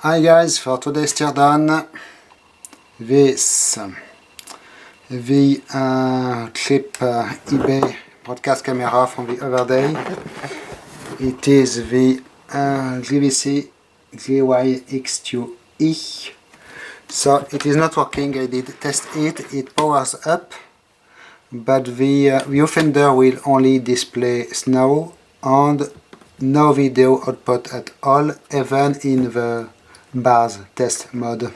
Hi guys, for today's teardown, this the cheap eBay broadcast camera from the other day. It is the JVC GY-X2E. So it is not working. I did test it. It powers up, but the viewfinder will only display snow and no video output at all, even in the bars test mode.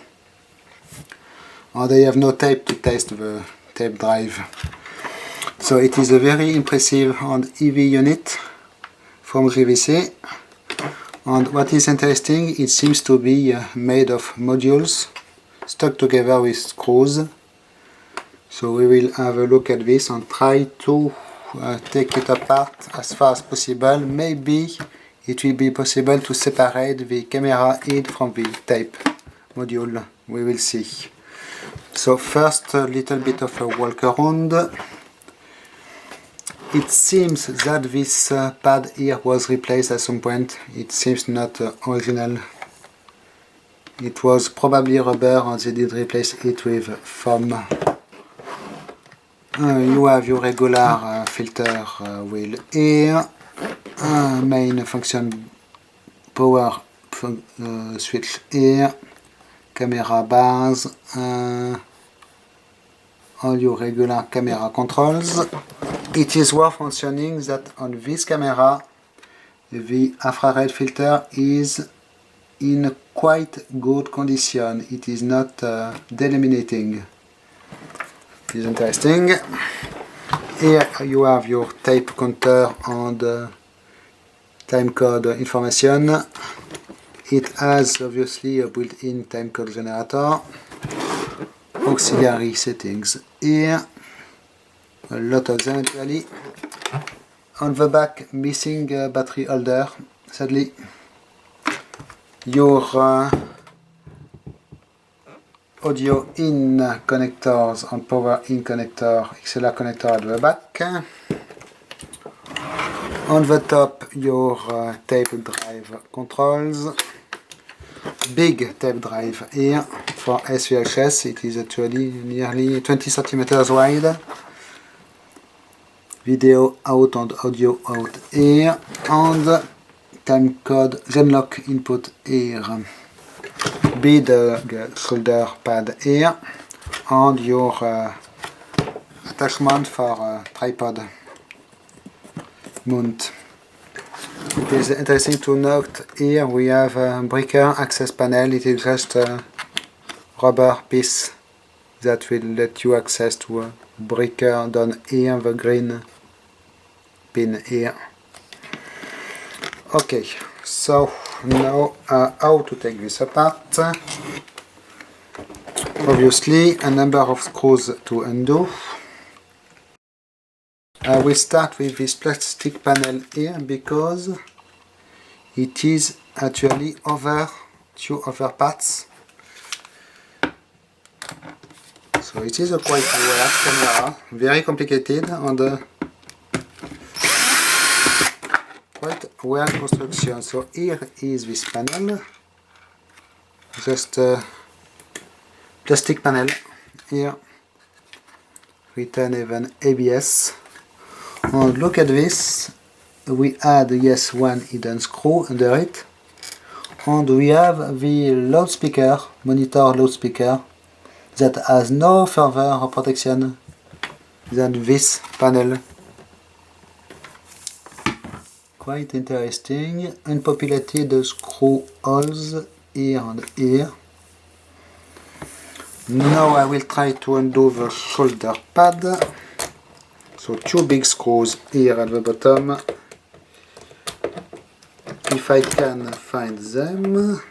And I have no tape to test the tape drive. So it is a very impressive and heavy unit from JVC. And what is interesting, it seems to be made of modules stuck together with screws. So we will have a look at this and try to take it apart as far as possible. Maybe it will be possible to separate the camera head from the tape module. We will see. So first, a little bit of a walk around. It seems that this pad here was replaced at some point. It seems not original. It was probably rubber and they did replace it with foam. You have your regular filter wheel here, main function power switch here, camera bars, all your regular camera controls. It is worth mentioning that on this camera the infrared filter is in quite good condition. It is not delaminating. It is interesting. Here you have your tape counter and time code information. It has obviously a built-in time code generator. Auxiliary settings here. A lot of them actually. On the back, missing battery holder, sadly. Your audio in connectors and power in connector, XLR connector at the back. On the top, your tape drive controls. Big tape drive here for SVHS. It is actually nearly 20 centimeters wide. Video out and audio out here. And time code genlock input here. Big shoulder pad here, and your attachment for tripod mount. It is interesting to note here we have a breaker access panel. It is just a rubber piece that will let you access to a breaker down here, the green pin here. Okay, so now how to take this apart. Obviously a number of screws to undo. We start with this plastic panel here because it is actually over two other parts. So it is a quite weird camera, very complicated and quite weird construction. So here is this panel, just a plastic panel here, written even ABS. And look at this, we add yes one hidden screw under it, and we have the loudspeaker, monitor loudspeaker, that has no further protection than this panel. Quite interesting. Unpopulated screw holes here and here. Now I will try to undo the shoulder pad. So two big screws here at the bottom. If I can find them.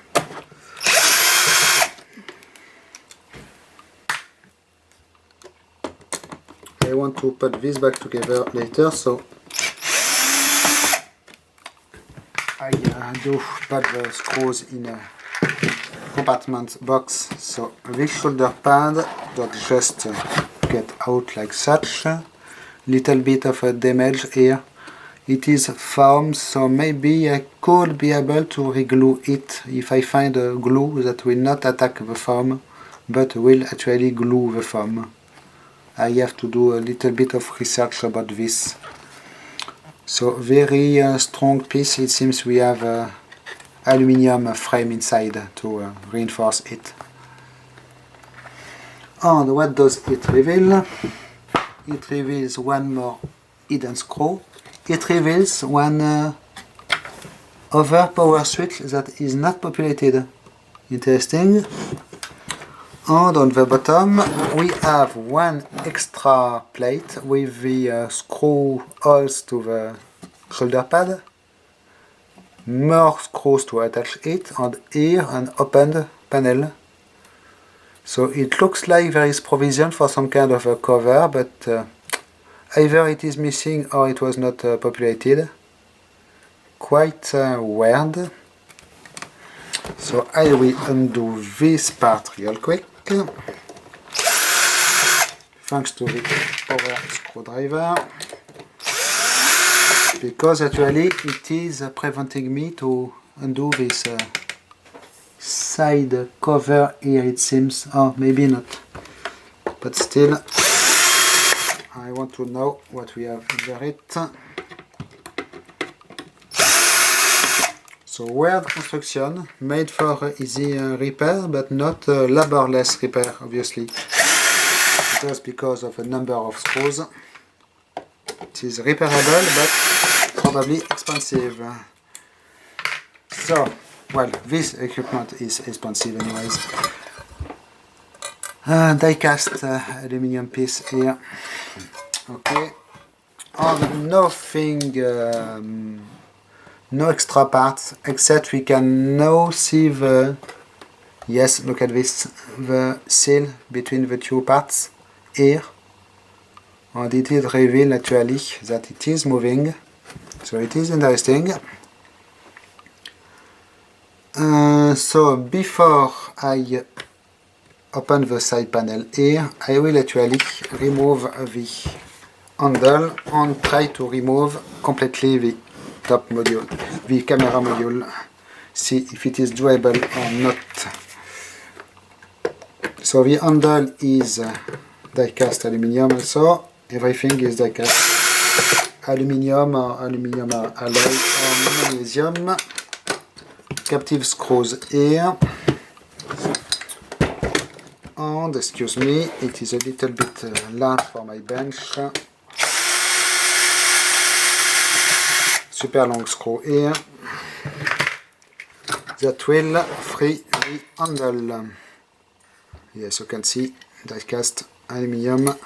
I want to put this back together later, so I do put the screws in a compartment box. So this shoulder pad that just get out like such. Little bit of a damage here. It is foam, so maybe I could be able to re-glue it if I find a glue that will not attack the foam, but will actually glue the foam. I have to do a little bit of research about this. So very strong piece. It seems we have a aluminium frame inside to reinforce it. And what does it reveal? It reveals one more hidden screw. It reveals one other power switch that is not populated. Interesting. And on the bottom we have one extra plate with the screw holes to the shoulder pad, more screws to attach it, and here an opened panel. So it looks like there is provision for some kind of a cover, but either it is missing or it was not populated. Quite weird. So I will undo this part real quick. Thanks to the power screwdriver. Because actually it is preventing me to undo this side cover here, it seems. Oh, maybe not. But still, I want to know what we have under it. So weird construction, made for easy repair, but not laborless repair, obviously. Just because of a number of screws. It is repairable, but probably expensive. So, well, this equipment is expensive anyways. Die cast aluminium piece here. Okay. And nothing, no extra parts, except we can now see the, yes, look at this, the seal between the two parts here. And it is revealed actually that it is moving, so it is interesting. So before I open the side panel here, I will actually remove the handle and try to remove completely the top module, the camera module, see if it is doable or not. So the handle is die cast aluminium also, everything is die cast aluminium or aluminium alloy or magnesium. Captive screws here, and excuse me, it is a little bit large for my bench. Super long screw here that will free the handle. Yes, you can see die cast aluminium.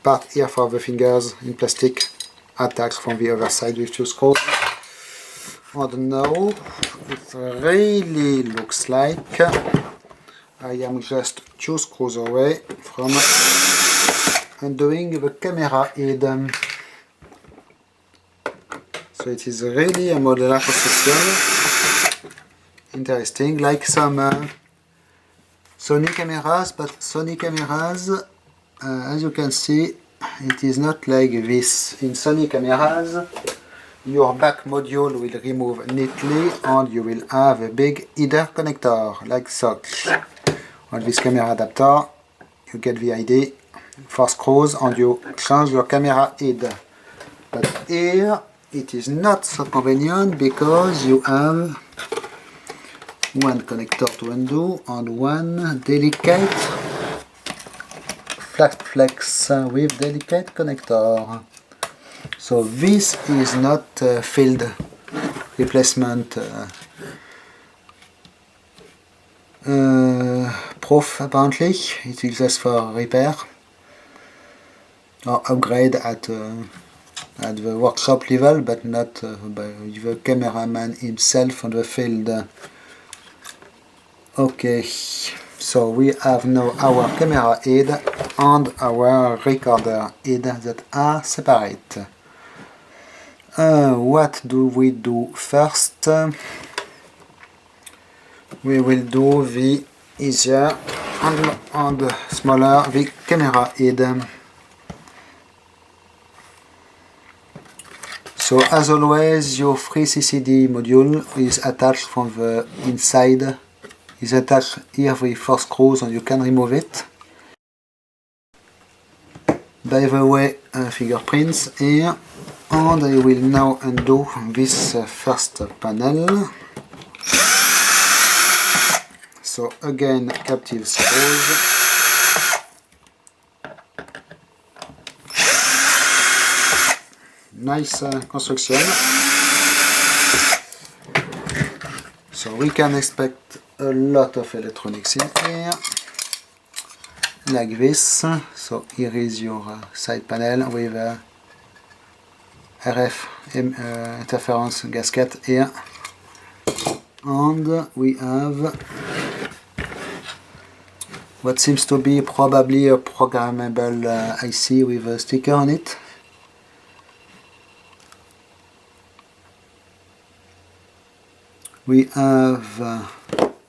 Part here for the fingers in plastic, attached from the other side with two screws. And now it really looks like I am just two screws away from undoing the camera head. So it is really a modular construction. Interesting, like some Sony cameras, but Sony cameras, as you can see, it is not like this. In Sony cameras, your back module will remove neatly and you will have a big header connector, like such. On this camera adapter, you get the idea, 4 screws and you change your camera head. But here, it is not so convenient because you have one connector to undo and one delicate flat flex with delicate connector. So this is not field replacement proof apparently. It is just for repair or upgrade at the workshop level, but not by the cameraman himself on the field. Okay, so we have now our camera head and our recorder head that are separate. What do we do first? We will do the easier and smaller, the camera head. So as always, your free CCD module is attached from the inside. Is attached here with 4 screws and you can remove it. By the way, fingerprints here, and I will now undo this first panel. So again, captive screws. Nice construction. So we can expect a lot of electronics in here, like this. So here is your side panel with a RF interference gasket here, and we have what seems to be probably a programmable IC with a sticker on it. We have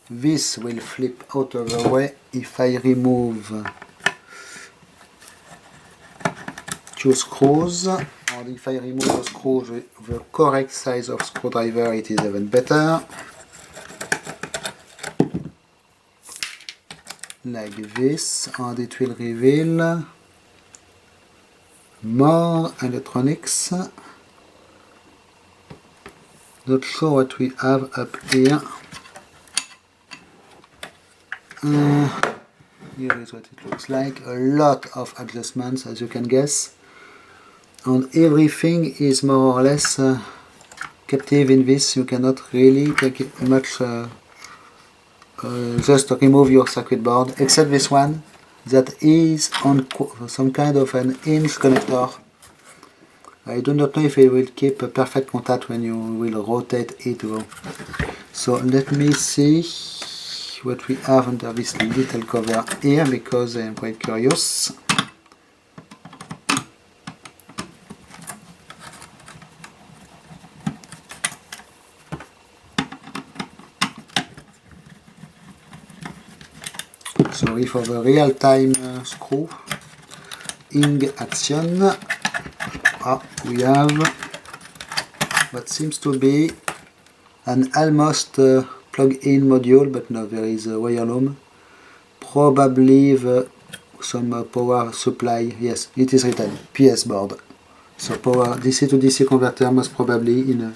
this will flip out of the way if I remove 2 screws, and if I remove the screws with the correct size of screwdriver, it is even better. Like this, and it will reveal more electronics. Not sure what we have up here. Here is what it looks like. A lot of adjustments, as you can guess. And everything is more or less captive in this. You cannot really take it much, just remove your circuit board, except this one that is on some kind of an hinge connector. I do not know if it will keep a perfect contact when you will rotate it though. So let me see what we have under this little cover here, because I am quite curious. Sorry for the real-time screw in action. We have what seems to be an almost plug-in module, but no, there is a wire loom. Probably some power supply. Yes, it is written PS board. So power DC to DC converter, most probably in a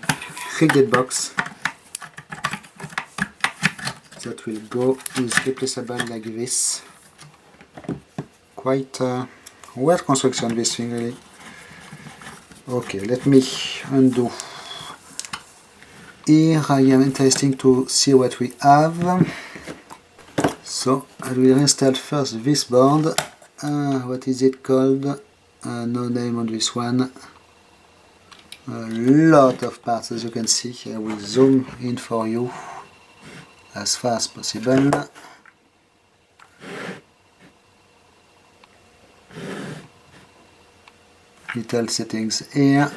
3-gate box that will go, is replaceable like this. Quite well construction, this thing really. Okay, let me undo. Here I am interested to see what we have. So I will install first this board. What is it called? No name on this one. A lot of parts, as you can see. I will zoom in for you as far as possible. Little settings here.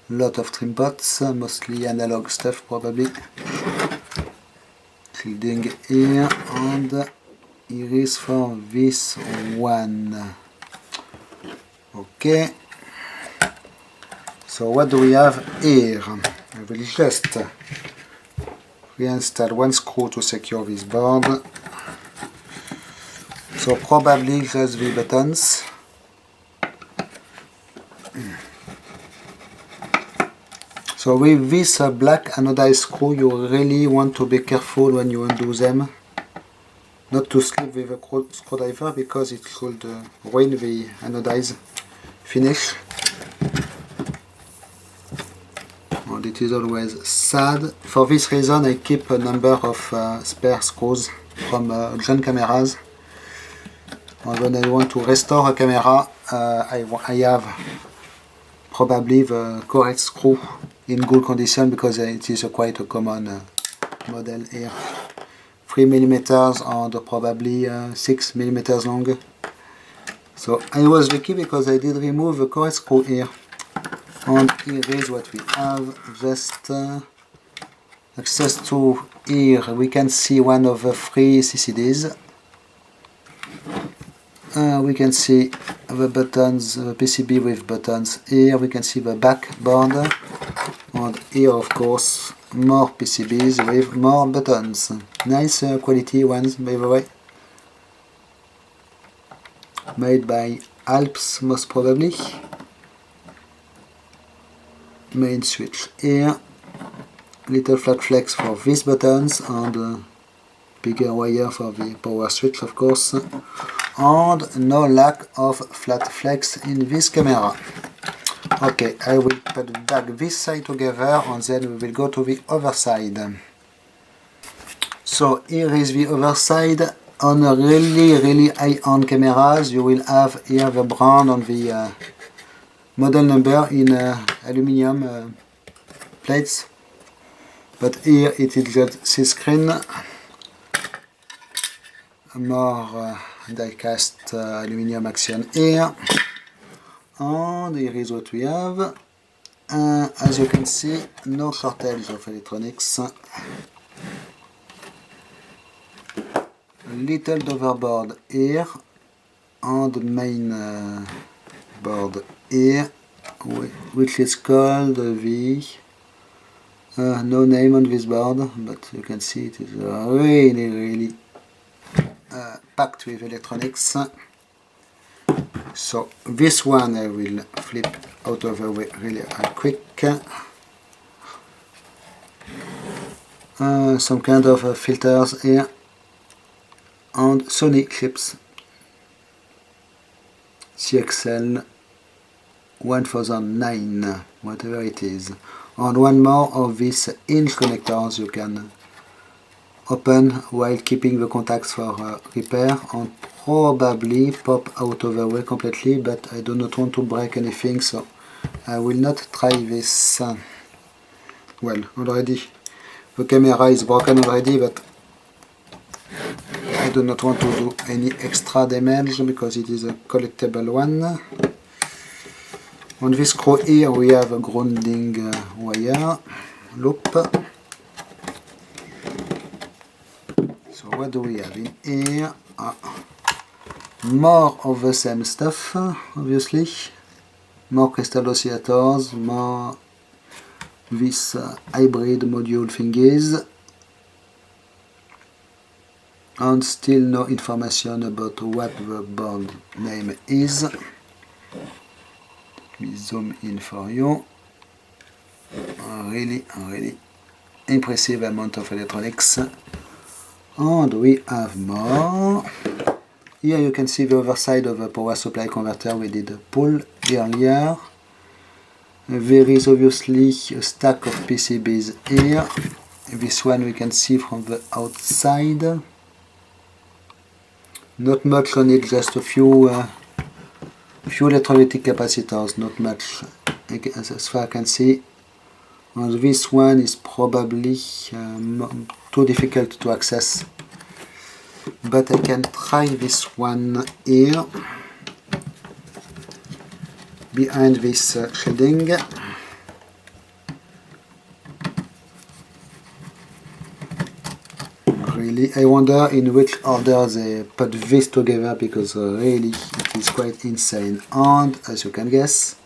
Lot of trim pots, mostly analog stuff probably. Shielding here, and here is for this one. Okay. So what do we have here? I will just reinstall one screw to secure this board. So probably just the buttons. So with this black anodized screw, you really want to be careful when you undo them. Not to slip with a screwdriver, because it could ruin the anodized finish. And it is always sad. For this reason, I keep a number of spare screws from John cameras. And when I want to restore a camera, I have probably the correct screw in good condition, because it is quite a common model here. 3 mm and probably 6 mm long. So I was lucky because I did remove the correct screw here. And here is what we have. Just access to here. We can see one of the 3 CCDs. we can see the buttons, the PCB with buttons. Here we can see the backboard, and here of course more PCBs with more buttons. Nice quality ones, by the way. Made by Alps most probably. Main switch here. Little flat flex for these buttons, and bigger wire for the power switch of course. And no lack of flat flex in this camera. Okay, I will put back this side together and then we will go to the other side. So here is the other side. On a really high-end cameras you will have here the brand on the model number in aluminium plates. But here it is just C-screen. More die-cast aluminium action here, and here is what we have. As you can see, no shortage of electronics. A little hoverboard here, and the main board here, which is called the no name on this board, but you can see it is really packed with electronics. So this one I will flip out of the way really quick. Some kind of filters here, and Sony clips CXL 1009, whatever it is, and one more of these hinge connectors you can open while keeping the contacts for repair, and probably pop out of the way completely, but I do not want to break anything, so I will not try this. Well, already the camera is broken already, but I do not want to do any extra damage because it is a collectible one. On this screw here we have a grounding wire loop. So what do we have in here? More of the same stuff, obviously. More crystal oscillators, more this hybrid module thingies. And still no information about what the board name is. Let me zoom in for you. Really impressive amount of electronics. And we have more. Here you can see the other side of the power supply converter we did pull earlier. There is obviously a stack of PCBs here. This one we can see from the outside. Not much on it, just a few electrolytic capacitors, not much as far as I can see. And this one is probably too difficult to access, but I can try this one here behind this shading. Really, I wonder in which order they put this together, because really it is quite insane. And as you can guess,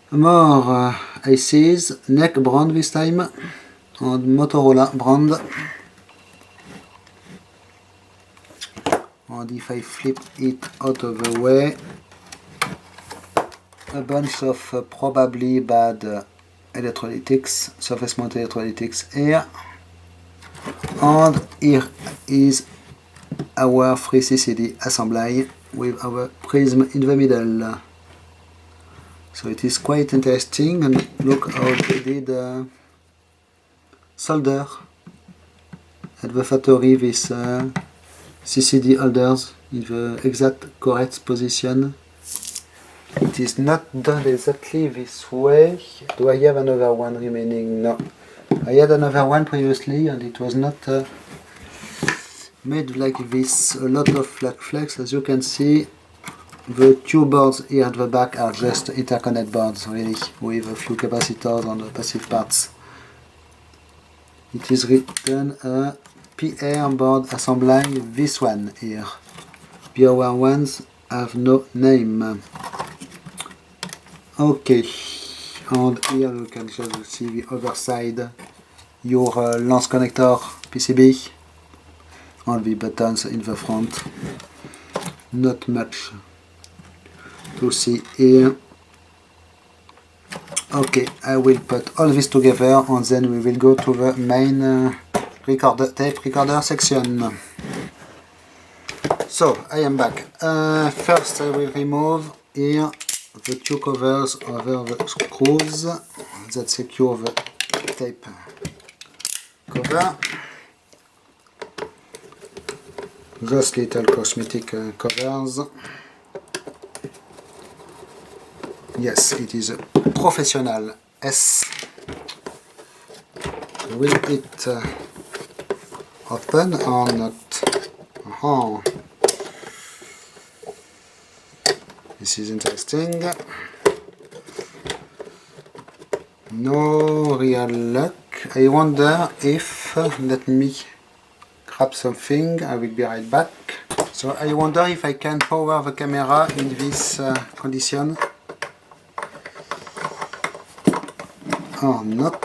more ICs, NEC brand this time, and Motorola brand. And if I flip it out of the way, a bunch of probably bad electrolytics, surface mount electrolytics here. And here is our 3CCD assembly with our prism in the middle. So it is quite interesting, and look how they did solder at the factory with CCD holders in the exact correct position. It is not done exactly this way. Do I have another one remaining? No. I had another one previously and it was not made like this. A lot of flat flex, as you can see. The two boards here at the back are just interconnect boards, really, with a few capacitors on the passive parts. It is written PR board assembly, this one here. Power ones have no name. Okay, and here you can just see the other side, your lens connector PCB, all the buttons in the front. Not much to see here. Okay, I will put all this together and then we will go to the main tape recorder section. So I am back. First I will remove here the two covers over the screws that secure the tape cover. Those little cosmetic covers. Yes, it is a professional S. Will it open or not? This is interesting. No real luck. I wonder if, let me grab something, I will be right back. So I wonder if I can power the camera in this condition or not.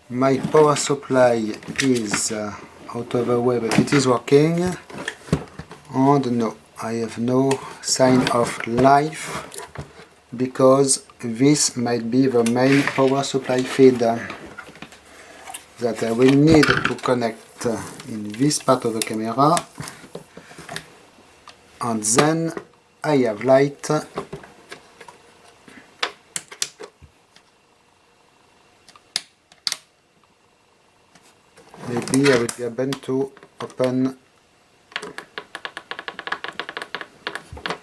My power supply is out of the way, but it is working. And no, I have no sign of life because this might be the main power supply feed that I will need to connect in this part of the camera, and then I have light. Maybe I will be able to open.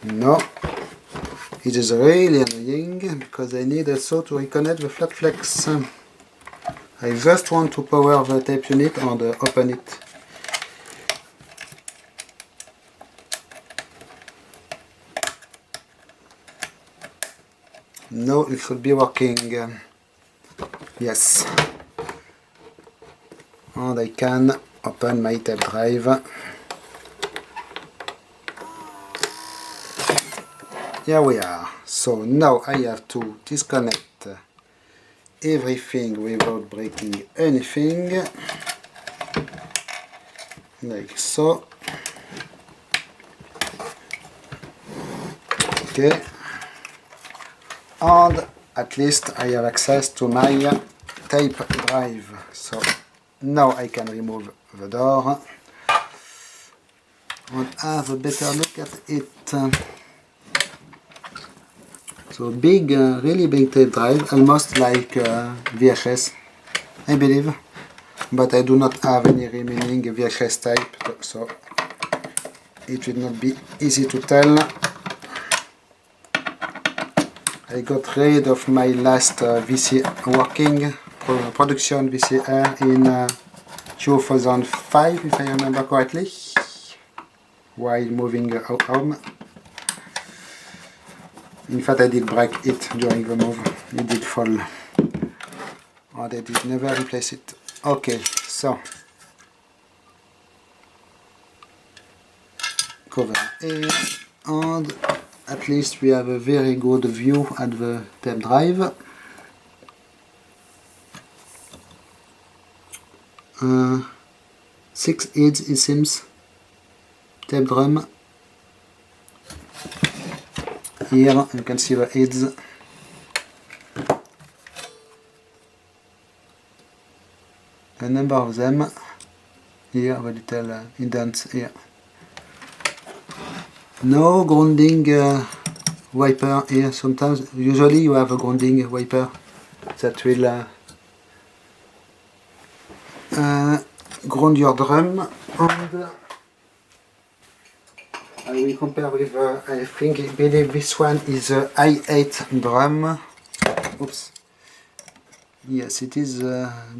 No, it is really annoying because I need also to reconnect the flat flex. I just want to power the tape unit and open it. No, it should be working. Yes. And I can open my tape drive. Here we are. So now I have to disconnect everything without breaking anything, like so. Okay, and at least I have access to my tape drive. So now I can remove the door and have a better look at it. So big, really big tape drive, almost like VHS, I believe, but I do not have any remaining VHS type, so it will not be easy to tell. I got rid of my last working production VCR in 2005, if I remember correctly, while moving home. In fact, I did break it during the move. It did fall. And I did never replace it. Okay, so cover A, and at least we have a very good view at the tape drive. Six heads, it seems. Tape drum. Here you can see the heads. A number of them. Here the little indents here. No grounding wiper here. Sometimes, usually you have a grounding wiper that will ground your drum, and I will compare with, I believe this one is a i8 drum. Oops. Yes, it is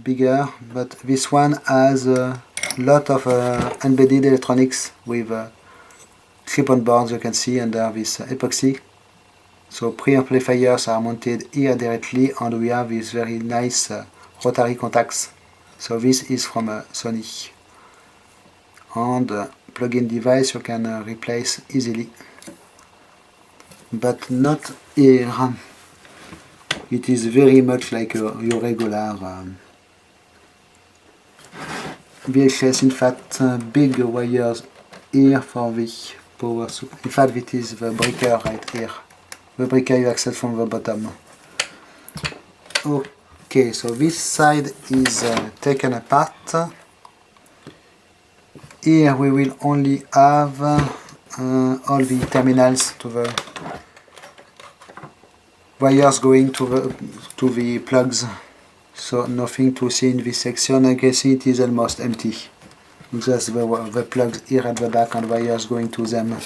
bigger, but this one has a lot of embedded electronics with clip-on boards, you can see under this epoxy. So preamplifiers are mounted here directly, and we have these very nice rotary contacts. So this is from Sony. and plug-in device you can replace easily, but not here. It is very much like your regular VHS. In fact, big wires here for the power supply. In fact, it is the breaker right here. The breaker you access from the bottom. Okay, so this side is taken apart. Here we will only have all the terminals to the wires going to the plugs. So nothing to see in this section. I can see it is almost empty. Just the plugs here at the back and wires going to them.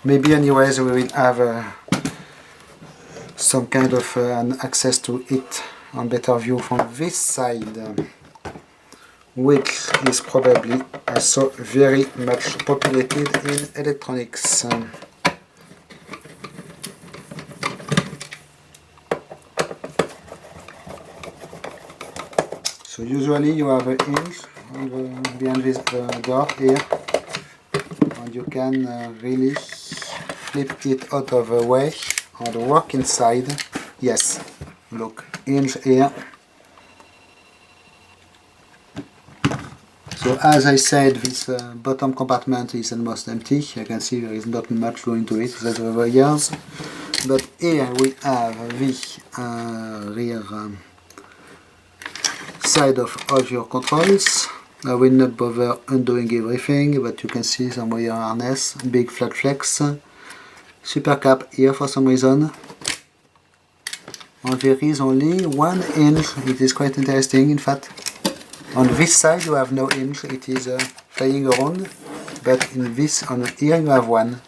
Maybe anyways we will have some kind of an access to it on better view from this side, which is probably also very much populated in electronics. So usually you have a hinge behind this door here, and you can really flip it out of the way and work inside. Yes, look, hinge here. So as I said, this bottom compartment is almost empty. You can see there is not much going to it, that's the wires. But here we have the rear side of all your controls. I will not bother undoing everything, but you can see some wire harness, big flat flex, super cap here for some reason. And there is only one hinge. It is quite interesting, in fact. On this side you have no hinge, it is playing around, but in this, on here you have one.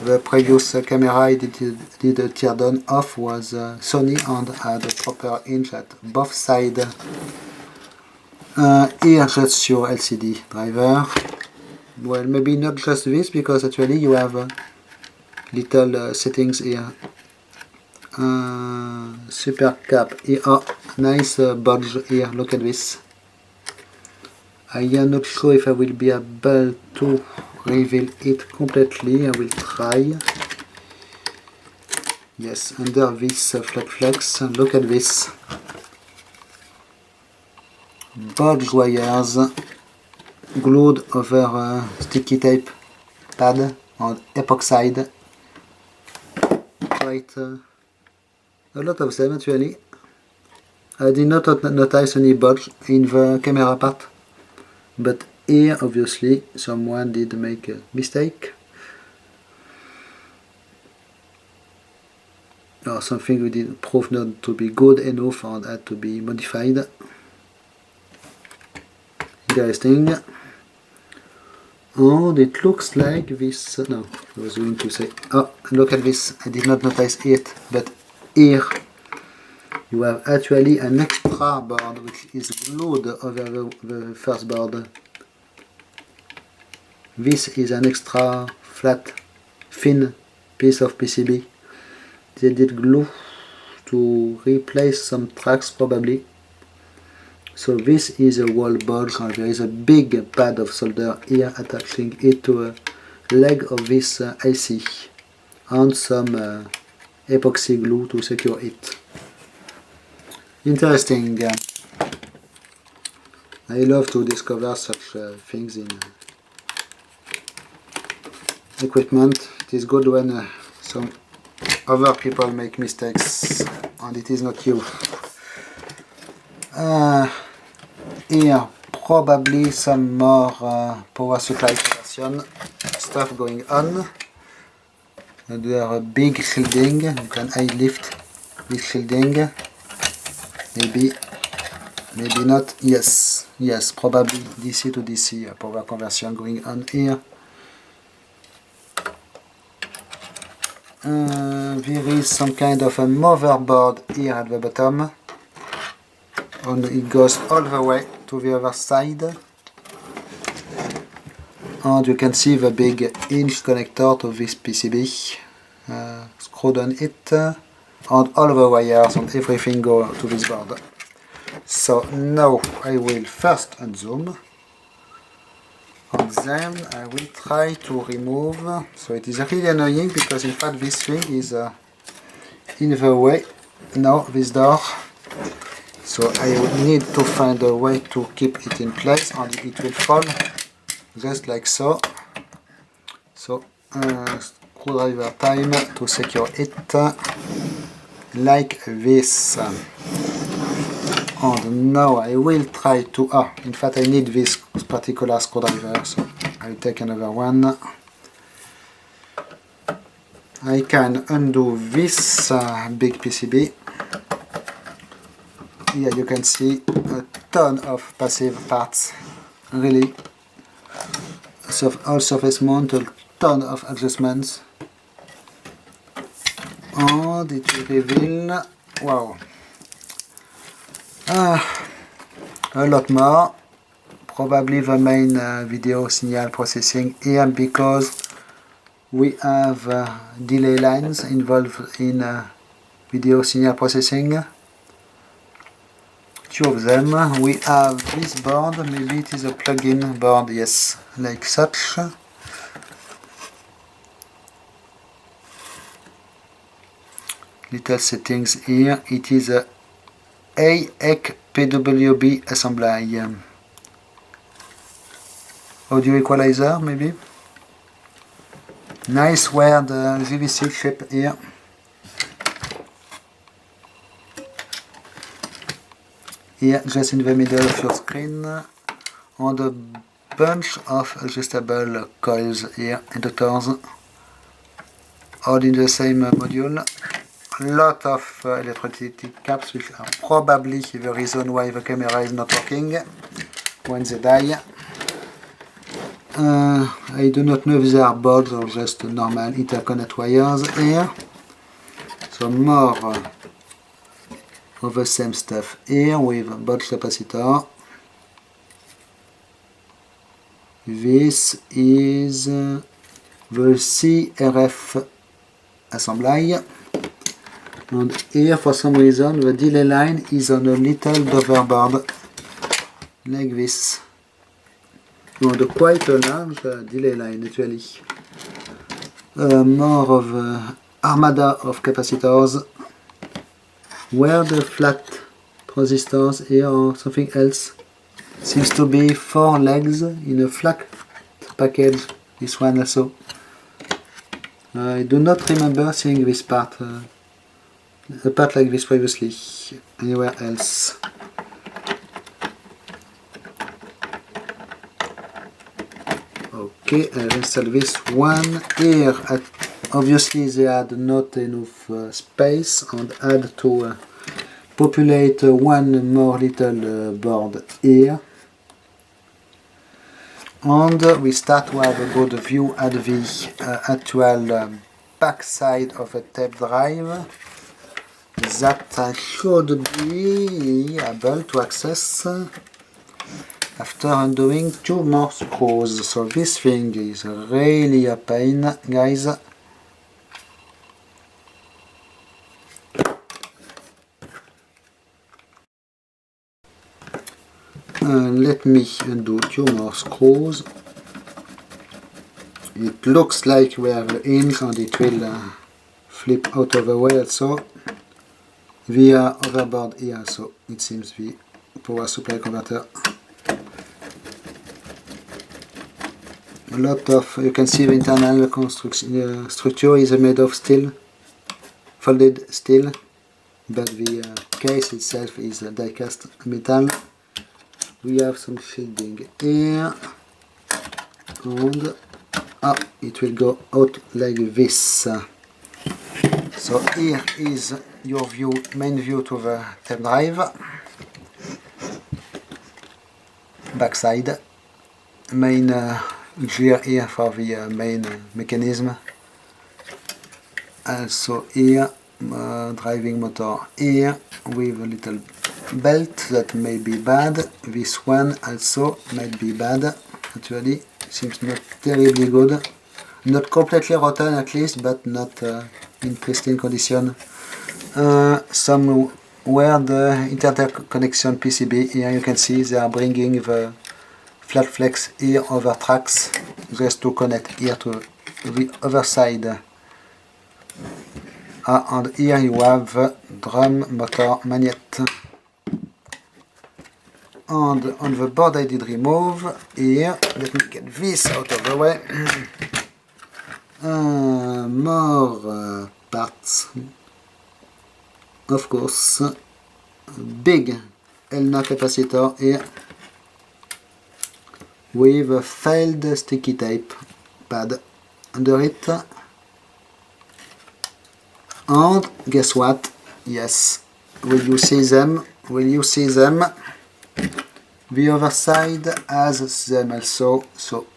The previous camera I did a teardown off was Sony and had a proper hinge at both sides. Here just your LCD driver. Well, maybe not just this, because actually you have little settings here. Super cap here, oh, nice bulge here, look at this. I am not sure if I will be able to reveal it completely. I will try. Yes, under this flat flex, look at this. Bulge wires glued over sticky tape pad on epoxide. Quite a lot of them actually. I did not notice any bulge in the camera part, but here obviously someone did make a mistake, or something we did prove not to be good enough and had to be modified. Interesting. And it looks like this, no, I was going to say, oh, look at this, I did not notice it, but here you have actually an extra board which is glued over the first board. This is an extra flat, thin piece of PCB. They did glue to replace some tracks probably. So this is a wall bulge, and there is a big pad of solder here attaching it to a leg of this IC, and some epoxy glue to secure it. Interesting. I love to discover such things in equipment. It is good when some other people make mistakes and it is not you. Here probably some more power supply conversion stuff going on. And there are a big shielding. You can lift this shielding. Maybe not. Yes, probably DC to DC power conversion going on here. There is some kind of a motherboard here at the bottom, and it goes all the way to the other side, and you can see the big hinge connector to this PCB screwed on it, and all the wires and everything go to this board. So now I will first unzoom, then I will try to remove. So it is really annoying because in fact this thing is in the way. Now this door. So I need to find a way to keep it in place and it will fall just like so. So screwdriver time to secure it like this. And now I will try to, in fact I need this particular screwdriver, so I will take another one. I can undo this big PCB. Here you can see a ton of passive parts, really. So all surface mount, a ton of adjustments. And it will reveal, wow, a lot more. Probably the main video signal processing here, because we have delay lines involved in video signal processing. Two of them. We have this board, maybe it is a plug-in board, yes, like such. Little settings here. It is a AEC PWB assembly. Audio equalizer, maybe. Nice weird JVC shape here. Here, just in the middle of your screen, and a bunch of adjustable coils here, inductors, all in the same module. A lot of electrolytic caps, which are probably the reason why the camera is not working when they die. I do not know if they are boards or just normal interconnect wires here. So more of the same stuff here with both capacitor. This is the CRF assembly. And here for some reason the delay line is on a little buffer board like this. And quite a large delay line actually. More of armada of capacitors. Where the flat transistors here or something else. Seems to be 4 legs in a flat package. This one also. I do not remember seeing this part. A part like this previously, anywhere else. Okay, I'll install this one here. Obviously they had not enough space and had to populate one more little board here. And we start to have a good view at the actual back side of a tape drive. That should be able to access after undoing 2 more screws. So this thing is really a pain, guys. Let me undo 2 more screws. It looks like we have a hinge and it will flip out of the way also. Via overboard here, so it seems the power supply converter. A lot of, you can see the internal construction structure is made of steel, folded steel, but the case itself is die-cast metal. We have some shading here, and it will go out like this. So here is your view, main view to the tape drive, backside, main gear here for the main mechanism, also here driving motor here with a little belt that may be bad. This one also might be bad, actually seems not terribly good, not completely rotten at least, but not in pristine condition. Somewhere the interconnection PCB, here you can see they are bringing the flat flex here over tracks just to connect here to the other side. And here you have drum motor magnet. And on the board I did remove here, let me get this out of the way. More parts, of course. Big Elna capacitor here with a failed sticky tape pad under it. And guess what? Yes, will you see them? Will you see them? The other side has them also, so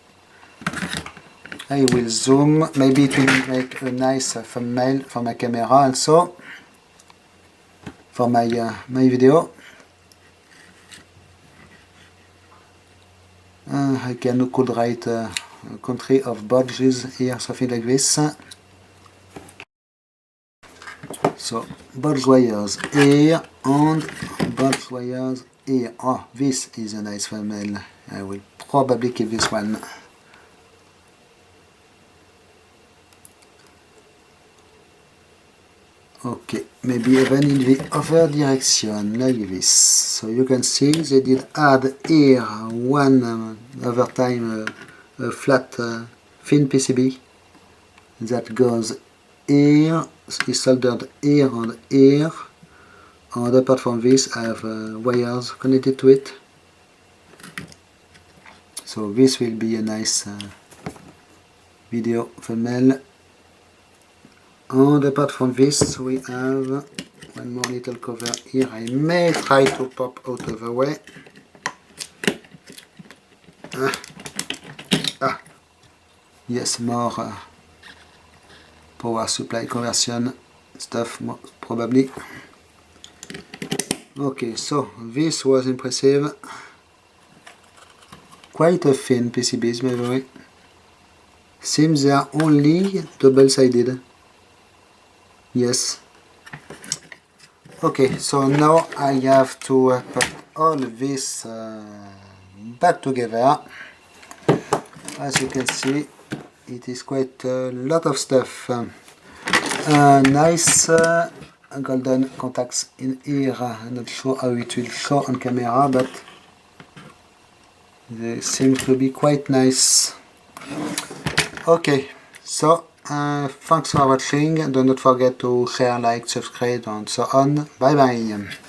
I will zoom. Maybe it will make a nice thumbnail for my camera also, for my video. I could write a country of bodges here, something like this. So bodge wires here and bodge wires here. Oh, this is a nice thumbnail. I will probably keep this one. Okay, maybe even in the other direction, like this. So you can see they did add here one other time a flat thin PCB that goes here, is soldered here and here, and apart from this I have wires connected to it. So this will be a nice video thumbnail. And apart from this, we have one more little cover here. I may try to pop out of the way. Yes, more power supply conversion stuff, probably. Okay, so this was impressive. Quite a thin PCBs, by the way. Seems they are only double-sided. Yes. Okay, so now I have to put all this back together. As you can see, it is quite a lot of stuff. Nice golden contacts in here. I'm not sure how it will show on camera, but they seem to be quite nice. Okay, so thanks for watching. Do not forget to share, like, subscribe and so on. Bye bye.